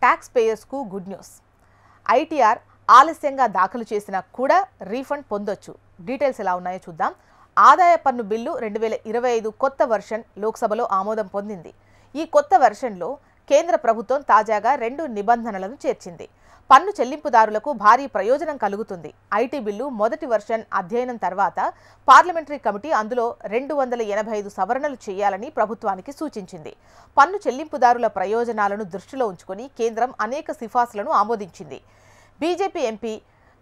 Tax పేయర్స్కు good news. ITR ఆలస్యంగా దాఖలు చేసినా కూడా రీఫండ్ పొందొచ్చు. డీటెయిల్స్ ఎలా ఉన్నాయో చూద్దాం. ఆదాయ పన్ను బిల్లు 2025 కొత్త వెర్షన్ లోక్సభలో ఆమోదం పొందింది. ఈ కొత్త వెర్షన్లో కేంద్ర ప్రభుత్వం తాజాగా 2 నిబంధనలను చేర్చింది. పన్ను చెల్లింపుదారులకు భారీ ప్రయోజనం కలుగుతుంది. ఐటీ బిల్లు మొదటి వెర్షన్ అధ్యయనం తర్వాత పార్లమెంటరీ కమిటీ అందులో 285 సవరణలు చేయాలని ప్రభుత్వానికి సూచించింది. పన్ను చెల్లింపుదారుల ప్రయోజనాలను దృష్టిలో ఉంచుకొని కేంద్రం అనేక సిఫార్సులను ఆమోదించింది. బీజేపీ ఎంపీ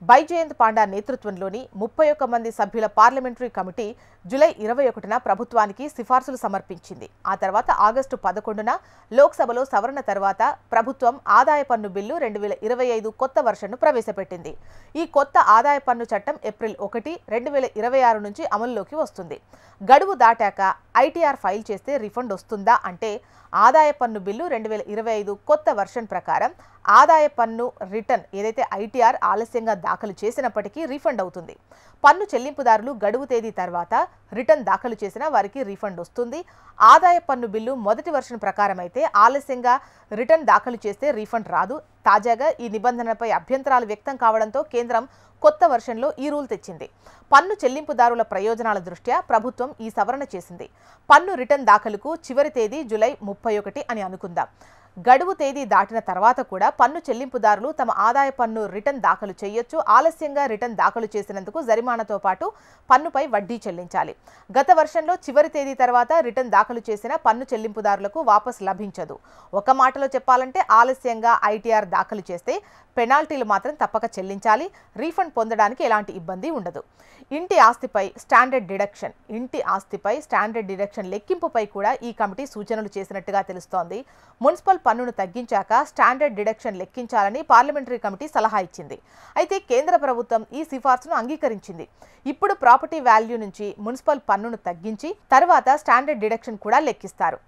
బైజయంత్ పాండా నేతృత్వంలోని 31 మంది సభ్యుల పార్లమెంటరీ కమిటీ జూలై 21న ప్రభుత్వానికి సిఫార్సులు సమర్పించింది. ఆ తర్వాత ఆగస్టు 11న లోక్సభలో సవరణ తర్వాత ప్రభుత్వం ఆదాయ పన్ను బిల్లు 2025 కొత్త వెర్షన్ను ప్రవేశపెట్టింది. ఈ కొత్త ఆదాయ పన్ను చట్టం ఏప్రిల్ 1, 2026 నుంచి అమల్లోకి వస్తుంది. గడువు దాటాక ఐటీఆర్ ఫైల్ చేస్తే రిఫండ్ వస్తుందా అంటే ఆదాయ పన్ను బిల్లు 2025 కొత్త వెర్షన్ ప్రకారం ఆదాయ పన్ను రిటర్న్ ఏదైతే ఐటీఆర్ ఆలస్యంగా దాఖలు చేసినప్పటికీ రీఫండ్ అవుతుంది. పన్ను చెల్లింపుదారులు గడువు తేదీ తర్వాత రిటర్న్ దాఖలు చేసినా వారికి రీఫండ్ వస్తుంది. ఆదాయ పన్ను బిల్లు మొదటి వెర్షన్ ప్రకారం అయితే ఆలస్యంగా రిటర్న్ దాఖలు చేస్తే రీఫండ్ రాదు. తాజాగా ఈ నిబంధనపై అభ్యంతరాలు వ్యక్తం కావడంతో కేంద్రం కొత్త వెర్షన్లో ఈ రూల్ తెచ్చింది. పన్ను చెల్లింపుదారుల ప్రయోజనాల దృష్ట్యా ప్రభుత్వం ఈ సవరణ చేసింది. పన్ను రిటర్న్ దాఖలుకు చివరి తేదీ జూలై 31 అని అనుకుందాం. గడువు తేదీ దాటిన తర్వాత కూడా పన్ను చెల్లింపుదారులు తమ ఆదాయ పన్ను రిటర్న్ దాఖలు చేయొచ్చు. ఆలస్యంగా రిటర్న్ దాఖలు చేసినందుకు జరిమానాతో పాటు పన్నుపై వడ్డీ చెల్లించాలి. గత వెర్షన్లో చివరి తేదీ తర్వాత రిటర్న్ దాఖలు చేసిన పన్ను చెల్లింపుదారులకు వాపస్ లభించదు. ఒక మాటలో చెప్పాలంటే ఆలస్యంగా ఐటీఆర్ దాఖలు చేస్తే పెనాల్టీలు మాత్రం తప్పక చెల్లించాలి. రీఫండ్ పొందడానికి ఎలాంటి ఇబ్బంది ఉండదు. ఇంటి ఆస్తిపై స్టాండర్డ్ డిడక్షన్ లెక్కింపుపై కూడా ఈ కమిటీ సూచనలు చేసినట్టుగా తెలుస్తోంది. మున్సిపల్ పన్నును తగ్గించాక స్టాండర్డ్ డిడక్షన్ లెక్కించాలని పార్లమెంటరీ కమిటీ సలహా ఇచ్చింది. అయితే కేంద్ర ప్రభుత్వం ఈ సిఫార్సును అంగీకరించింది. ఇప్పుడు ప్రాపర్టీ వాల్యూ నుంచి మున్సిపల్ పన్నును తగ్గించి తర్వాత స్టాండర్డ్ డిడక్షన్ కూడా లెక్కిస్తారు.